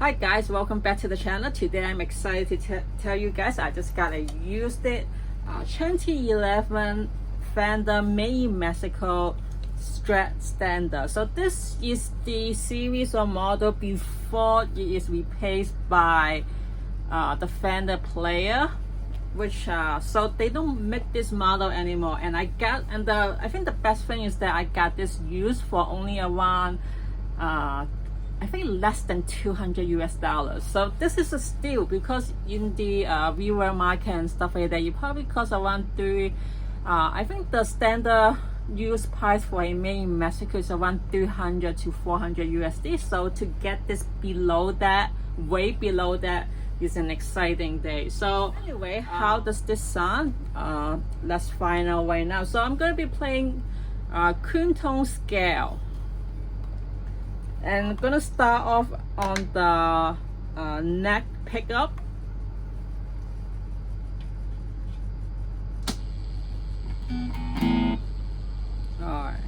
Hi guys, welcome back to the channel. Today I'm excited to tell you guys I just got a used 2011 Fender MIM Mexico Stratocaster. So this is the series or model before it is replaced by the Fender player, which so they don't make this model anymore. And I think the best thing is that I got this used for only around I think less than $200. So this is a steal, because in the viewer market and stuff like that, you probably cost around I think the standard used price for a MIM in Mexico is around $300 to $400. So to get this below that, way below that, is an exciting day. So anyway, how does this sound? Let's find out right now. So I'm going to be playing quinton scale. And I'm gonna start off on the neck pickup. Alright.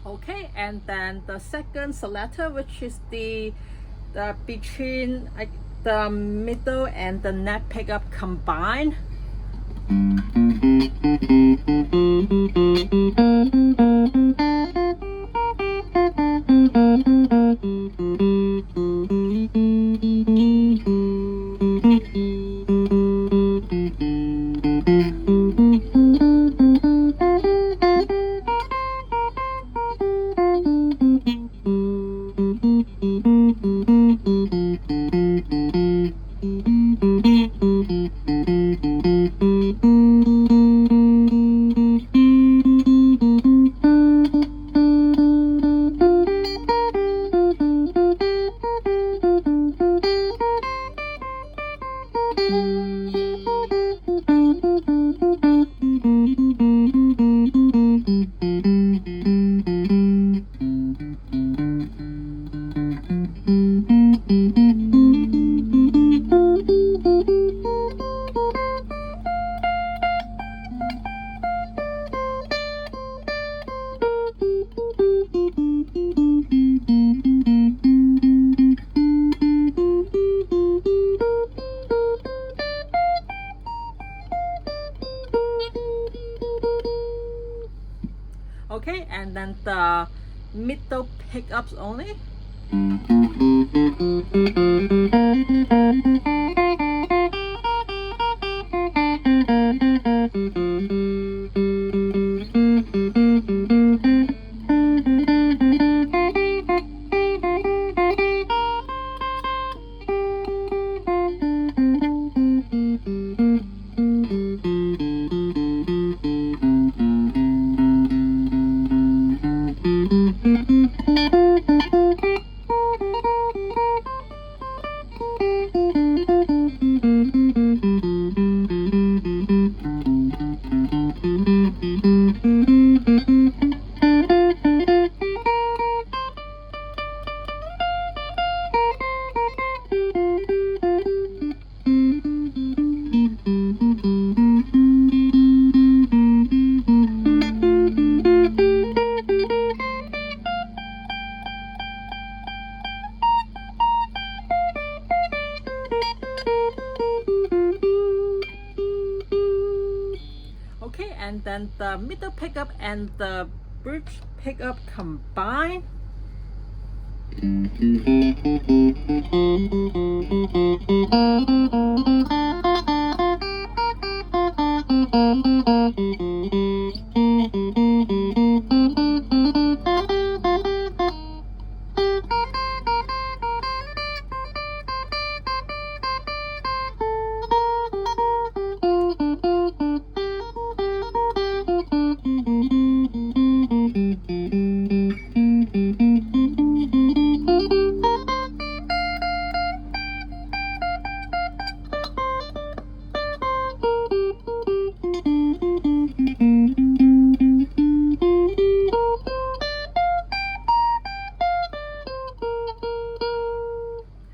Okay, and then the second selector, which is the between the middle and the neck pickup combined. Okay, and then the middle pickups only. and then the middle pickup and the bridge pickup combine.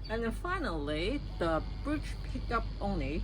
And then finally, the bridge pickup only.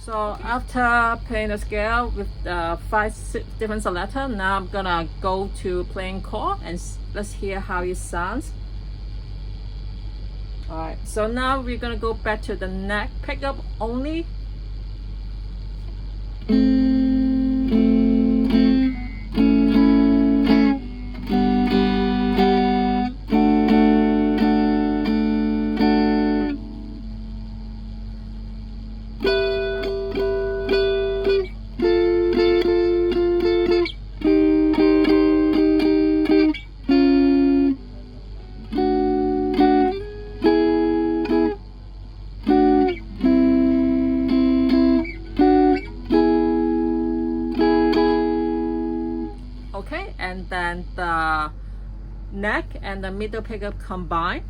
So after playing the scale with 5 different selectors, now I'm gonna go to playing chord and let's hear how it sounds. Alright, so now we're gonna go back to the neck pickup only. Okay, and then the neck and the middle pickup combine.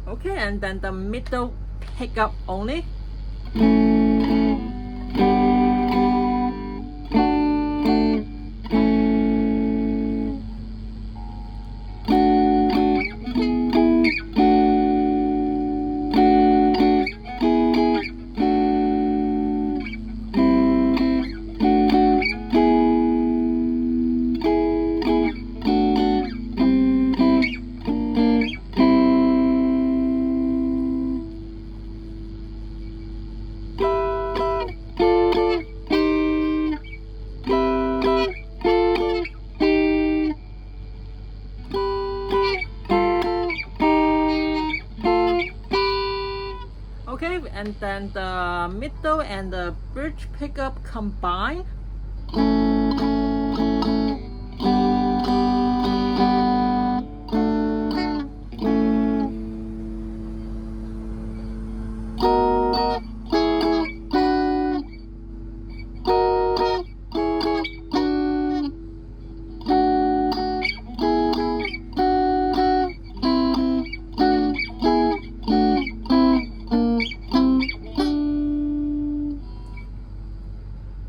Okay, and then the middle pickup only. Okay, and then the middle and the bridge pickup combine.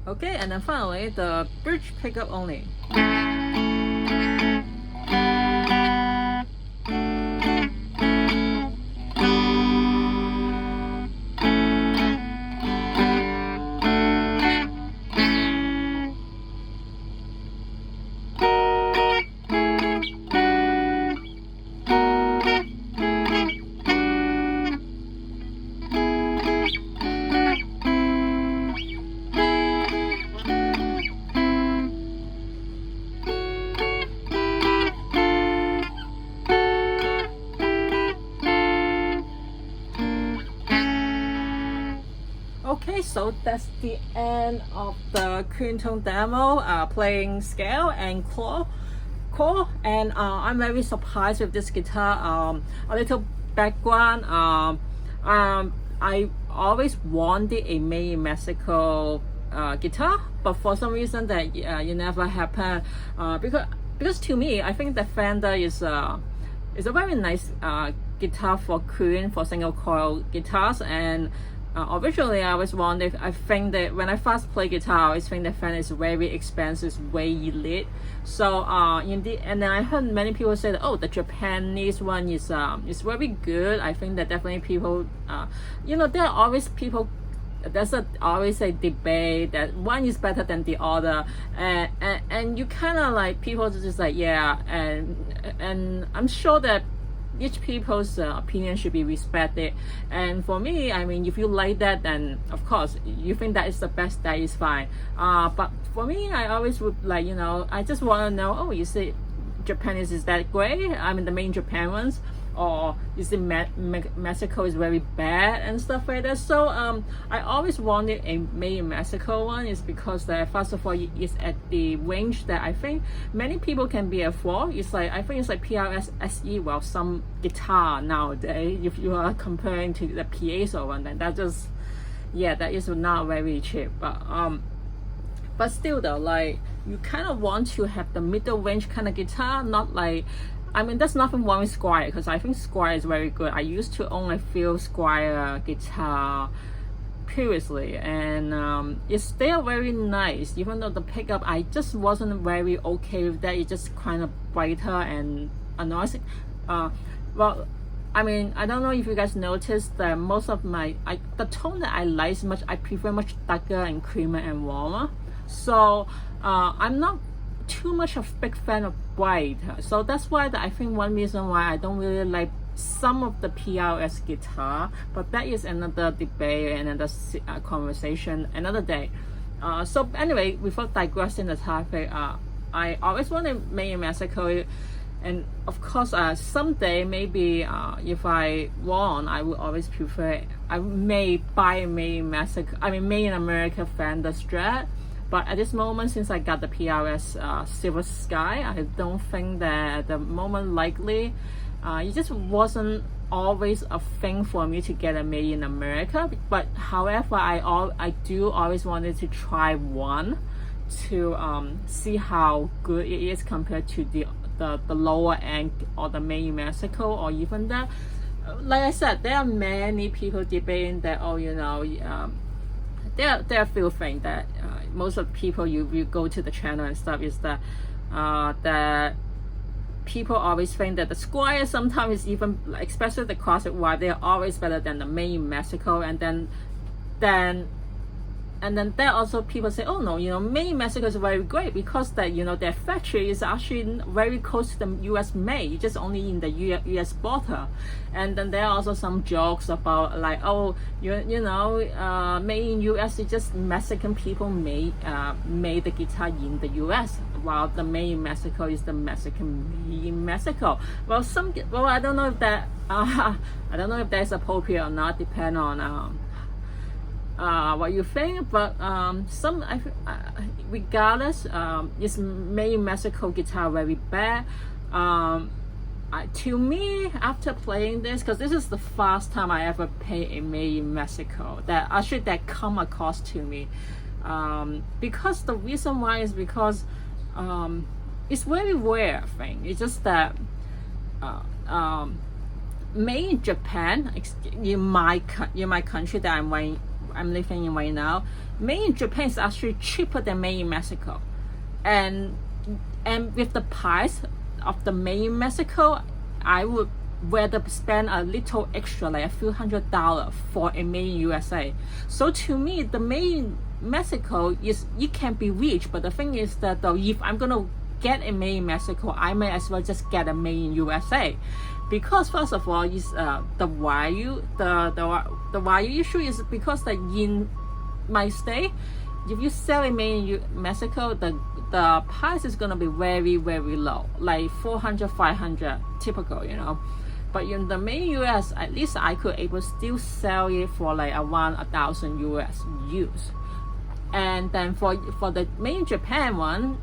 Okay, and and then finally the bridge pickup only. Okay, so that's the end of the clean tone demo, playing scale and chord. And I'm very surprised with this guitar. A little background. I always wanted a made in Mexico guitar, but for some reason that it never happened. Because to me, I think the Fender is a very nice guitar for clean, for single coil guitars. And originally I was wondering, I think that when I first play guitar, I always think the Fender is very expensive, way elite. So and then I heard many people say that, oh, the Japanese one is very good. I think that definitely people, there are always people. There's always a debate that one is better than the other, and you kind of like people just like, yeah, and I'm sure that each people's opinion should be respected. And for me, I mean, if you like that, then of course you think that is the best, that is fine. But for me, I always would like, I just want to know, oh, is it Japanese is that great? I mean, the main Japan ones, or is it Mexico is very bad and stuff like that. So I always wanted a made in Mexico one, is because that first of all it's at the range that I think many people can be afford. It's like, I think it's like PRS SE, well, some guitar nowadays, if you are comparing to the piezo one, then that just, yeah, that is not very cheap. But still though, like, you kind of want to have the middle range kind of guitar, not like, I mean, there's nothing wrong with Squire, because I think Squire is very good. I used to own a few Squire guitar previously, and it's still very nice, even though the pickup, I just wasn't very okay with that. It just kind of brighter and annoying. Well, I mean, I don't know if you guys noticed that most of the tone that I like much, I prefer much darker and creamier and warmer. So I'm not too much of a big fan of bright, so that's why I think one reason why I don't really like some of the PRS guitar, but that is another debate and another conversation another day. So anyway, without digressing the topic, I always want to make in Mexico, and of course someday maybe if I want, I would always prefer, I may buy a made in Mexico, I mean made in America Fender Strat. But at this moment, since I got the PRS Silver Sky, I don't think that at the moment likely. It just wasn't always a thing for me to get a made in America. But however, I do always wanted to try one to see how good it is compared to the lower end or the made in Mexico, or even that. Like I said, there are many people debating that, oh, there are a few things that most of the people you go to the channel and stuff is that that people always think that the Squire sometimes is even, especially the classic one, they're always better than the made in Mexico. And then there also people say, oh no, made in Mexico is very great because that their factory is actually very close to the US made, just only in the US border. And then there are also some jokes about like, oh, made in US is just Mexican people made the guitar in the US, while the made in Mexico is the Mexican made in Mexico. Well, I don't know if that I don't know if that's appropriate or not, depend on what you think, but regardless, is made in Mexico guitar very bad? To me, after playing this, because this is the first time I ever played a made in Mexico that come across to me, because the reason why is because it's very rare thing. It's just that made in Japan, in my country that I'm living in right now, made in Japan is actually cheaper than made in Mexico, and with the price of the made in Mexico, I would rather spend a little extra, like a few $100 for a made in USA. So to me, the made in Mexico is, you can be rich, but the thing is that though, if I'm gonna get a made in Mexico, I may as well just get a made in USA, because first of all is the value. The value issue is because that in my state, if you sell a made in Mexico, the price is gonna be very low, like 400, 500 typical, you know. But in the made in US, at least I could able still sell it for like around 1,000 US use. And then for the made in Japan one,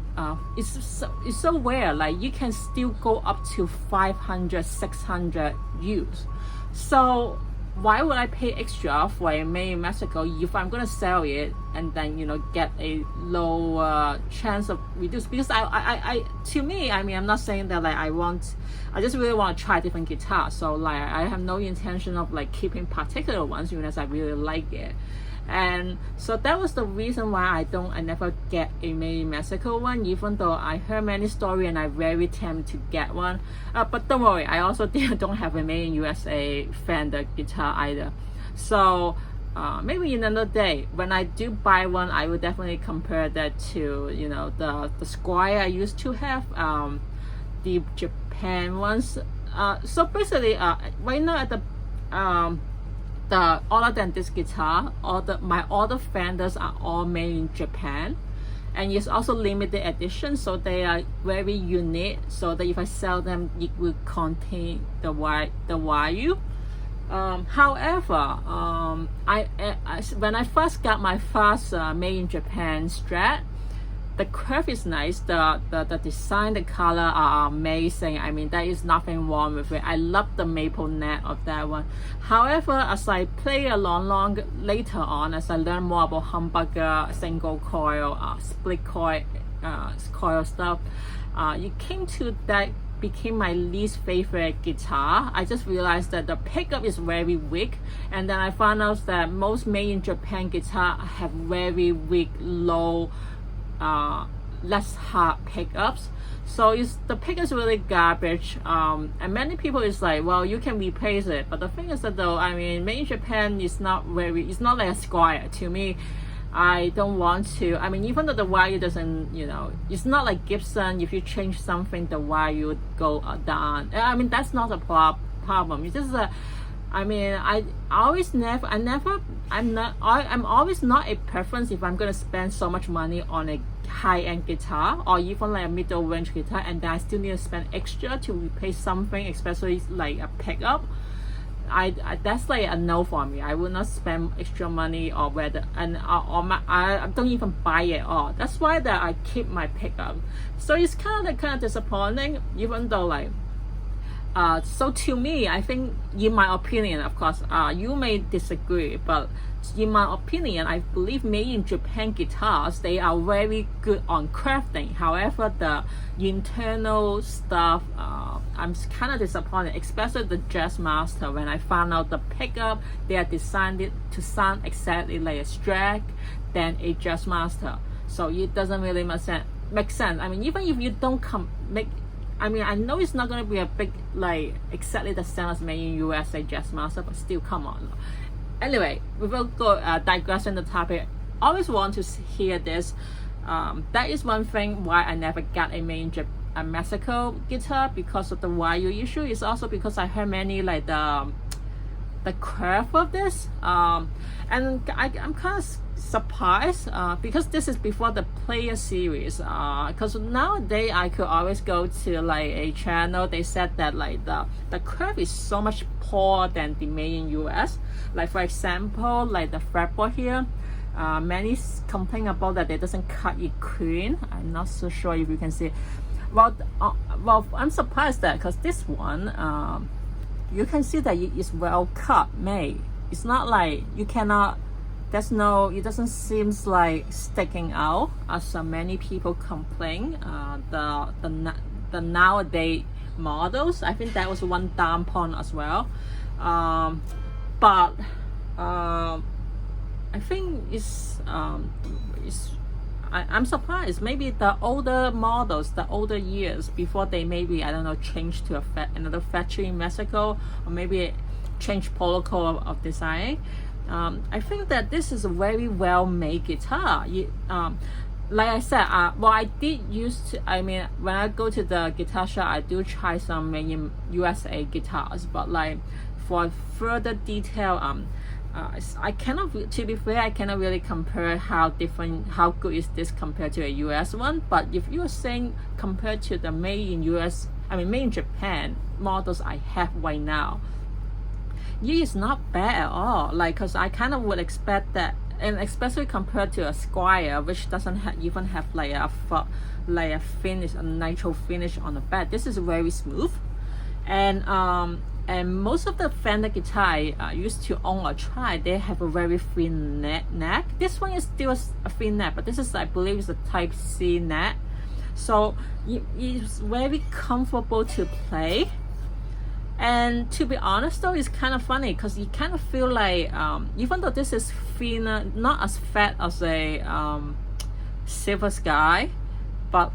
it's so rare, like you can still go up to 500, 600 use. So why would I pay extra for a made in Mexico if I'm gonna sell it and then, you know, get a low chance of reduce? Because I to me, I mean, I'm not saying that like I just really want to try different guitars. So like I have no intention of like keeping particular ones unless I really like it. And so that was the reason why I never get a made in Mexico one, even though I heard many stories and I'm very tempted to get one. But don't worry, I also don't have a made in USA Fender guitar either. So maybe another day when I do buy one, I will definitely compare that to, you know, the Squire I used to have, the Japan ones. So basically, right now at the other than this guitar, my other Fenders are all made in Japan, and it's also limited edition, so they are very unique, so that if I sell them, it will contain the value. However, when I first got my first made in Japan Strat, the curve is nice, the design, the color are amazing. I mean, there is nothing wrong with it. I love the maple neck of that one. However, as I play along later on, as I learn more about humbucker, single coil, split coil, coil stuff, it came to that became my least favorite guitar. I just realized that the pickup is very weak, and then I found out that most made in Japan guitar have very weak, low, less hard pickups. So the pickup is really garbage, and many people is like, well, you can replace it. But the thing is that though, I mean, made in Japan is it's not like a Squire to me. I don't want to, I mean, even though the value doesn't, you know, it's not like Gibson. If you change something, the value would go down. I mean, that's not a problem. It's just I mean, I'm always not a preference if I'm gonna spend so much money on a high-end guitar or even like a middle-range guitar, and then I still need to spend extra to replace something, especially like a pickup. That's like a no for me. I will not spend extra money or I don't even buy it all. That's why that I keep my pickup. So it's kind of disappointing, even though like. So to me, I think, in my opinion, of course, you may disagree, but in my opinion, I believe made in Japan guitars, they are very good on crafting. However, the internal stuff, I'm kind of disappointed, especially the Jazzmaster. When I found out the pickup, they are designed to sound exactly like a Strat than a Jazzmaster. So it doesn't really make sense. I mean, even if you don't I mean, I know it's not going to be a big, like, exactly the same as made in USA Jazzmaster, but still, come on. Anyway, we will go digressing the topic. Always want to hear this. That is one thing why I never got a made in Mexico guitar, because of the value issue. It's also because I heard many, like, the curve of this. And I'm kind of surprised because this is before the player series, because nowadays I could always go to like a channel, they said that like the curve is so much poorer than the made in US. Like for example, like the fretboard here, many complain about that it doesn't cut it clean. I'm not so sure if you can see. Well, I'm surprised that because this one, you can see that it is well cut, made. It's not like you cannot. It doesn't seem like sticking out as many people complain. The nowadays models, I think that was one down point as well. But I I think I'm surprised. Maybe the older models, the older years before they maybe, I don't know, change to another factory in Mexico, or maybe change protocol of design. I think that this is a very well made guitar. Like I said, well, I did used to, I mean, when I go to the guitar shop, I do try some MIM USA guitars, but like for further detail, I cannot, to be fair, I cannot really compare how good is this compared to a US one. But if you are saying compared to the made in made in Japan models I have right now, it is not bad at all. Like, cause I kind of would expect that, and especially compared to a Squire, which doesn't even have like a finish, a nitro finish on the back. This is very smooth, and most of the Fender guitar I used to own or try, they have a very thin neck. This one is still a thin neck, but this is, I believe, is a Type C neck, so it's very comfortable to play. And to be honest though, it's kind of funny because you kind of feel like, even though this is thinner, not as fat as a Silver Sky, but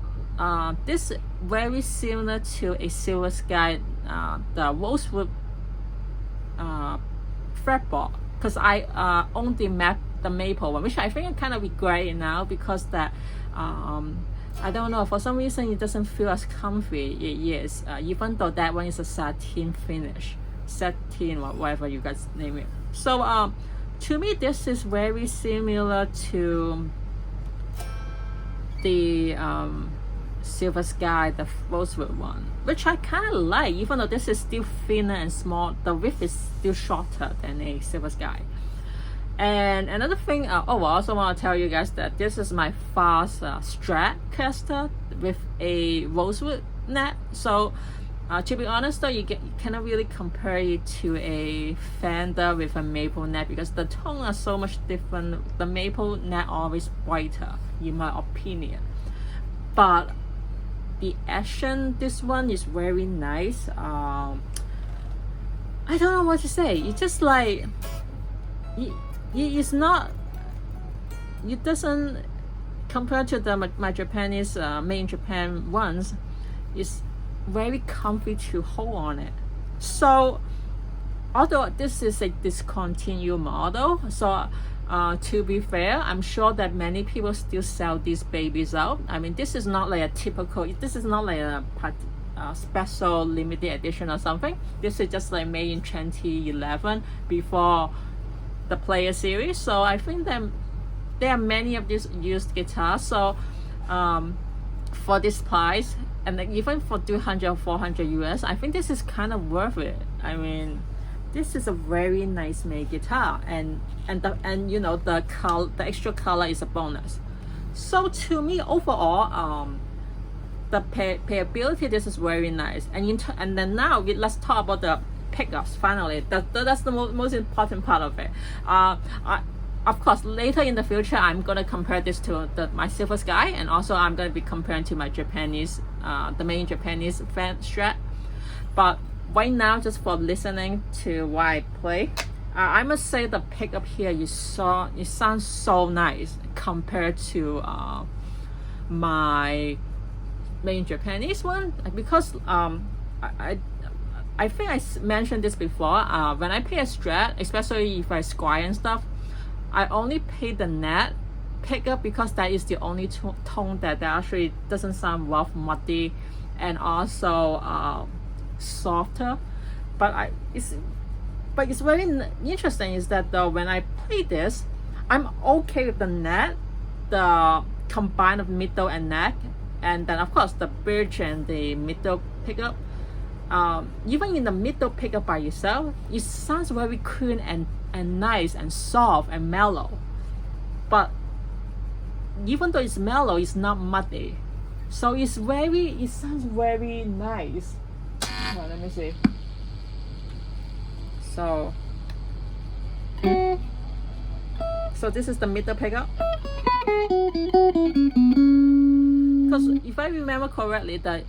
this very similar to a Silver Sky, the rosewood fretboard, because I own the maple one, which I think I kind of regret it now, because that I don't know, for some reason it doesn't feel as comfy. It is, even though that one is a satin finish, satin or whatever you guys name it. So to me, this is very similar to the Silver Sky, the rosewood one, which I kind of like, even though this is still thinner and small. The width is still shorter than a Silver Sky. And another thing, I also want to tell you guys that this is my first Stratocaster with a rosewood neck. So to be honest though, you cannot really compare it to a Fender with a maple neck, because the tone are so much different. The maple neck always brighter, in my opinion. But the action, this one is very nice. I don't know what to say. It's just like, it's not, it doesn't compare to my Japanese made in Japan ones. It's very comfy to hold on it. So although this is a discontinued model, so to be fair, I'm sure that many people still sell these babies out. I mean, this is not like a typical, this is not like a special limited edition or something. This is just like made in 2011, before the Player series. So I think that there are many of these used guitars. So for this price, and even for 200 or 400 US, I think this is kind of worth it. I mean, this is a very nice made guitar, and you know, the extra color is a bonus. So to me, overall, the playability, this is very nice. And then now let's talk about the pickups. Finally, that's the most important part of it. Of course, later in the future, I'm gonna compare this to my Silver Sky, and also I'm gonna be comparing to my Japanese, the main Japanese Strat. But right now, just for listening to what I play, I must say the pickup here it sounds so nice compared to my main Japanese one, because I think I mentioned this before. When I play a Strat, especially if I Squire and stuff, I only play the net pickup because that is the only tone that actually doesn't sound rough, muddy, and also softer. But it's very interesting is that though, when I play this, I'm okay with the net, the combine of middle and neck, and then of course the bridge and the middle pickup. Even in the middle pickup by itself, it sounds very clean and nice and soft and mellow. But even though it's mellow, it's not muddy. So it sounds very nice. Well, let me see. So this is the middle pickup. Because if I remember correctly, that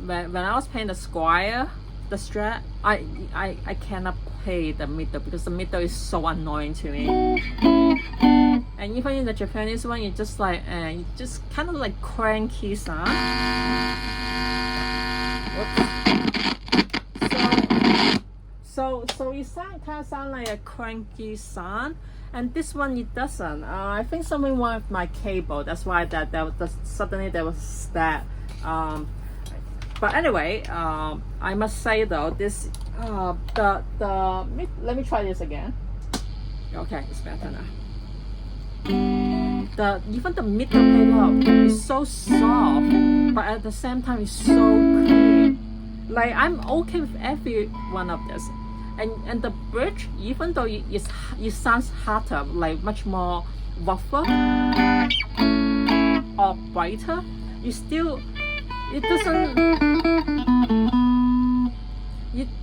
when I was playing the Squire, the Strat, I cannot play the middle because the middle is so annoying to me. And even in the Japanese one, you just like you just kind of like cranky sound. So it kind of sound like a cranky sound, and this one it doesn't. I think something wrong with my cable. That's why suddenly there was that. But anyway, I must say though, this let me try this again. Okay, it's better now. Even the middle pickup is so soft, but at the same time it's so clean. Like I'm okay with every one of this, and the bridge, even though it sounds harder, like much more rougher or brighter, it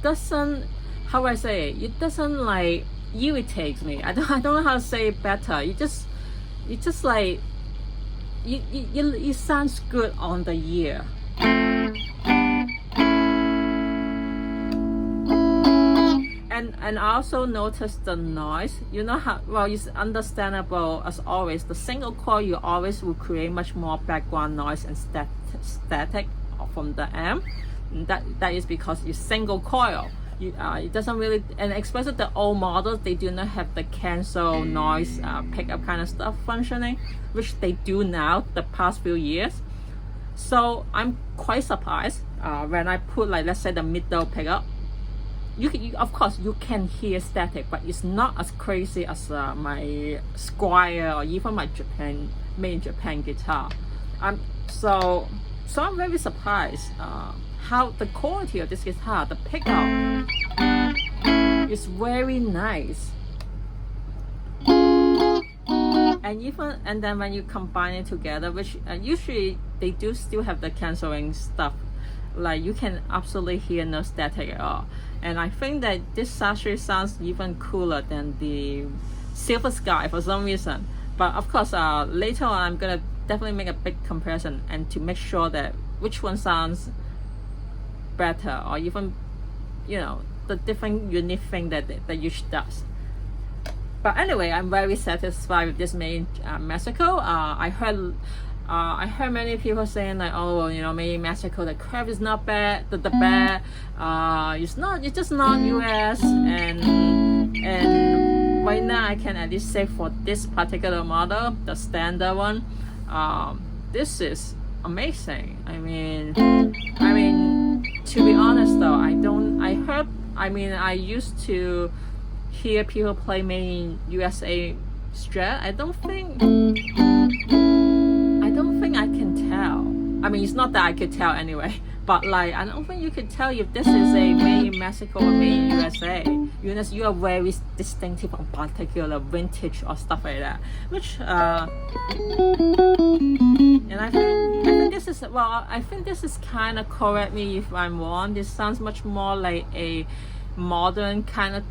doesn't how I say it doesn't like irritates me. I don't know how to say it better. It just like it sounds good on the ear. And I also noticed the noise. You know how, well, it's understandable as always. The single coil, you always will create much more background noise and static from the amp. That is because it's single coil. It doesn't really, and especially the old models, they do not have the cancel noise pickup kind of stuff functioning, which they do now the past few years. So I'm quite surprised when I put, like, let's say the middle pickup. Of course you can hear static, but it's not as crazy as my Squire or even my made in Japan guitar. So I'm very surprised how the quality of this guitar, the pickup is very nice. And then when you combine it together, which usually they do still have the canceling stuff, like you can absolutely hear no static at all. And I think that this actually sounds even cooler than the Silver Sky for some reason. But of course, later on I'm gonna definitely make a big comparison and to make sure that which one sounds better, or even, you know, the different unique thing that each does. But anyway, I'm very satisfied with this MIM Mexico. I heard many people saying like, oh, well, you know, maybe Mexico, the curve is not bad, the bad, it's just not US, and right now I can at least say for this particular model, the standard one, this is amazing. I mean, to be honest though, I used to hear people play MIM USA Strat. I don't think I can tell. I mean, it's not that I could tell anyway, but like, I don't think you could tell if this is a made in Mexico or made in USA. You are very distinctive on particular vintage or stuff like that. Which, and I think this is, well, I think this is kind of, correct me if I'm wrong, this sounds much more like a modern kind of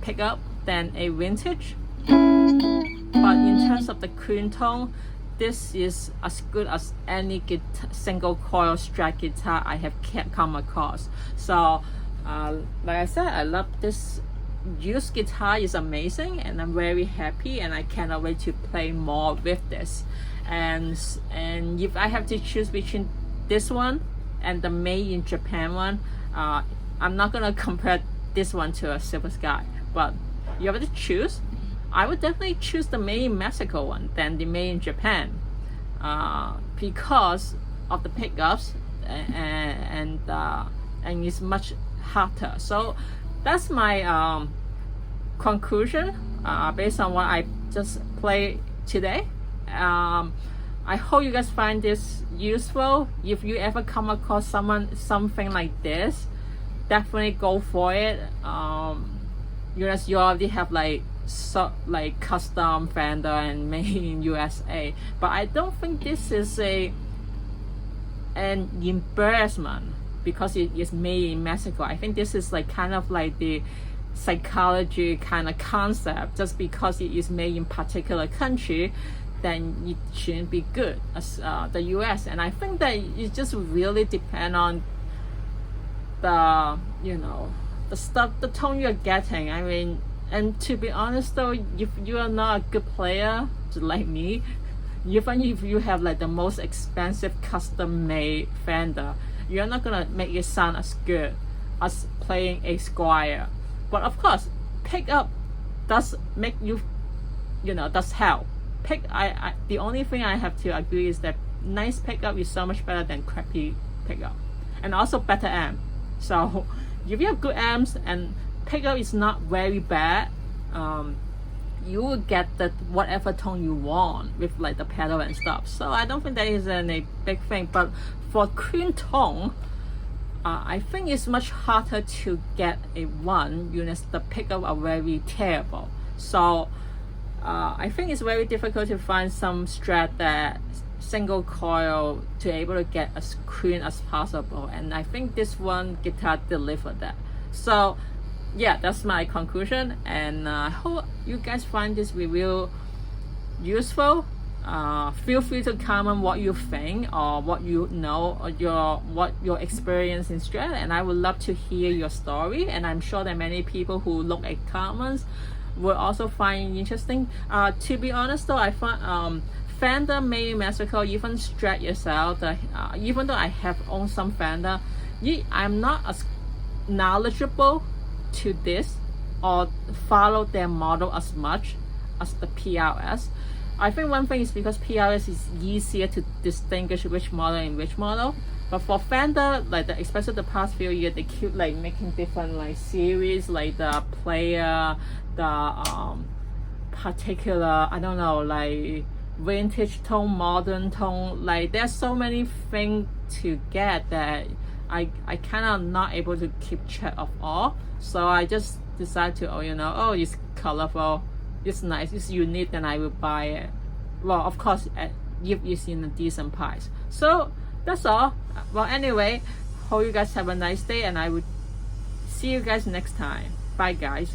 pickup than a vintage. But in terms of the clean tone, this is as good as any single coil Strat guitar I have come across. So like I said, I love this used guitar, is amazing, and I'm very happy, and I cannot wait to play more with this. And if I have to choose between this one and the made in Japan one, I'm not gonna compare this one to a Silver Sky, but you have to choose, I would definitely choose the made in Mexico one than the made in Japan, because of the pickups and it's much hotter. So that's my conclusion based on what I just played today. I hope you guys find this useful. If you ever come across something like this, definitely go for it. You already have like custom Fender and made in USA, but I don't think this is an embarrassment because it is made in Mexico. I think this is like kind of like the psychology kind of concept. Just because it is made in particular country, then it shouldn't be good as the US. And I think that it just really depend on the, you know, the stuff, the tone you're getting. I mean, and to be honest though, if you are not a good player like me, even if you have like the most expensive custom made Fender, you're not gonna make it sound as good as playing a Squier. But of course, pickup does make you, does help. The only thing I have to agree is that nice pickup is so much better than crappy pickup, and also better amp. So if you have good amps and pickup is not very bad, you will get the whatever tone you want with like the pedal and stuff. So I don't think that is a big thing. But for clean tone, I think it's much harder to get a one units. The pickup are very terrible. So I think it's very difficult to find some Strat that single coil to able to get as clean as possible, and I think this one guitar delivered that. So yeah, that's my conclusion, and I hope you guys find this review useful. Feel free to comment what you think or what you know, or what your experience in Strat, and I would love to hear your story. And I'm sure that many people who look at comments will also find it interesting. To be honest though, I find Fender MIM Massacre, even Strat yourself, even though I have owned some Fender, I'm not as knowledgeable to this or follow their model as much as the PRS. I think one thing is because PRS is easier to distinguish which model and which model. But for Fender, like especially the past few years, they keep like making different like series, like the player, the particular, I don't know, like vintage tone, modern tone. Like there's so many things to get that I kind of not able to keep track of all. So I just decided to, oh, it's colorful, it's nice, it's unique, then I will buy it. Well, of course, if it's in a decent price. So that's all. Well, anyway, hope you guys have a nice day, and I will see you guys next time. Bye guys.